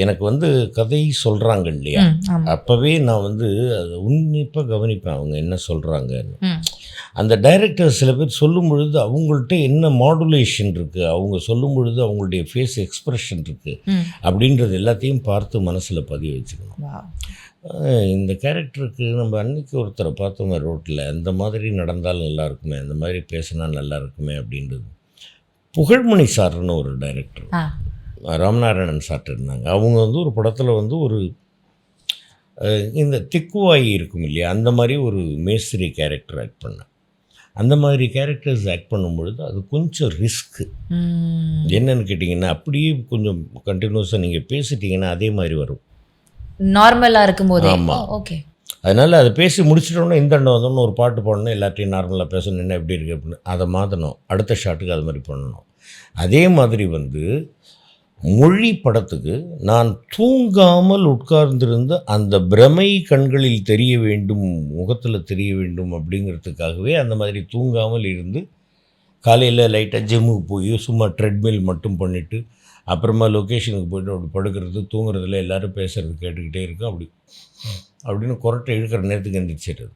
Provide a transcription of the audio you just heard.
எனக்கு வந்து கதை சொல்கிறாங்க இல்லையா, ம். ஆமா. அப்போவே நான் வந்து அதை உன்னிப்பாக கவனிப்பேன் அவங்க என்ன சொல்கிறாங்கன்னு. ம். அந்த டைரக்டர் சில பேர் சொல்லும் பொழுது அவங்கள்ட்ட என்ன மாடுலேஷன் இருக்குது, அவங்க சொல்லும் பொழுது அவங்களுடைய ஃபேஸ் எக்ஸ்ப்ரெஷன் இருக்குது ம். அப்படின்றது எல்லாத்தையும் பார்த்து மனசில் பதிய வச்சுக்கணும். Wow. இந்த கேரக்டருக்கு நம்ம அன்னைக்கு ஒருத்தரை பார்த்தோமே ரோட்டில், அந்த மாதிரி நடந்தால் நல்லா இருக்குமே, அந்த மாதிரி பேசினா நல்லா இருக்குமே அப்படின்றது. புகழ்மணி சார்னு ஒரு டைரக்டர், ஆ. ராமநாராயணன் சார்ட்டு இருந்தாங்க. அவங்க வந்து ஒரு படத்தில் வந்து ஒரு இந்த திக்குவாயி இருக்கும் இல்லையா, அந்த மாதிரி ஒரு மேஸ்திரி கேரக்டர் ஆக்ட் பண்ணேன். அந்த மாதிரி கேரக்டர்ஸ் ஆக்ட் பண்ணும்பொழுது அது கொஞ்சம் ரிஸ்க்கு. ம். என்னன்னு கேட்டிங்கன்னா, அப்படியே கொஞ்சம் கண்டினியூஸாக நீங்கள் பேசிட்டீங்கன்னா அதே மாதிரி வரும். நார்மலா இருக்கும்போதே. ஆமா. ஓகே. அதனால் அதை பேசி முடிச்சிட்டோன்னா இந்தாண்ட வந்தோம்னு ஒரு பாட்டு பாடணும், எல்லாத்தையும் நார்மலாக பேசணும், என்ன எப்படி இருக்குது அப்படின்னு அதை மாற்றணும். அடுத்த ஷாட்டுக்கு அது மாதிரி பண்ணணும். அதே மாதிரி வந்து மொழி படத்துக்கு நான் தூங்காமல் உட்கார்ந்திருந்த அந்த பிரமை கண்களில் தெரிய வேண்டும், முகத்தில் தெரிய வேண்டும் அப்படிங்கிறதுக்காகவே அந்த மாதிரி தூங்காமல் இருந்து காலையில் லைட்டாக ஜிம்முக்கு போய் சும்மா ட்ரெட்மில் மட்டும் பண்ணிவிட்டு அப்புறமா லொக்கேஷனுக்கு போய்ட்டு அப்படி படுக்கிறது, தூங்குறதுல எல்லோரும் பேசுகிறது கேட்டுக்கிட்டே இருக்கும். அப்படின்னு குரட்டை இழுக்கிற நேரத்துக்கு எந்திரிச்சிடுறது.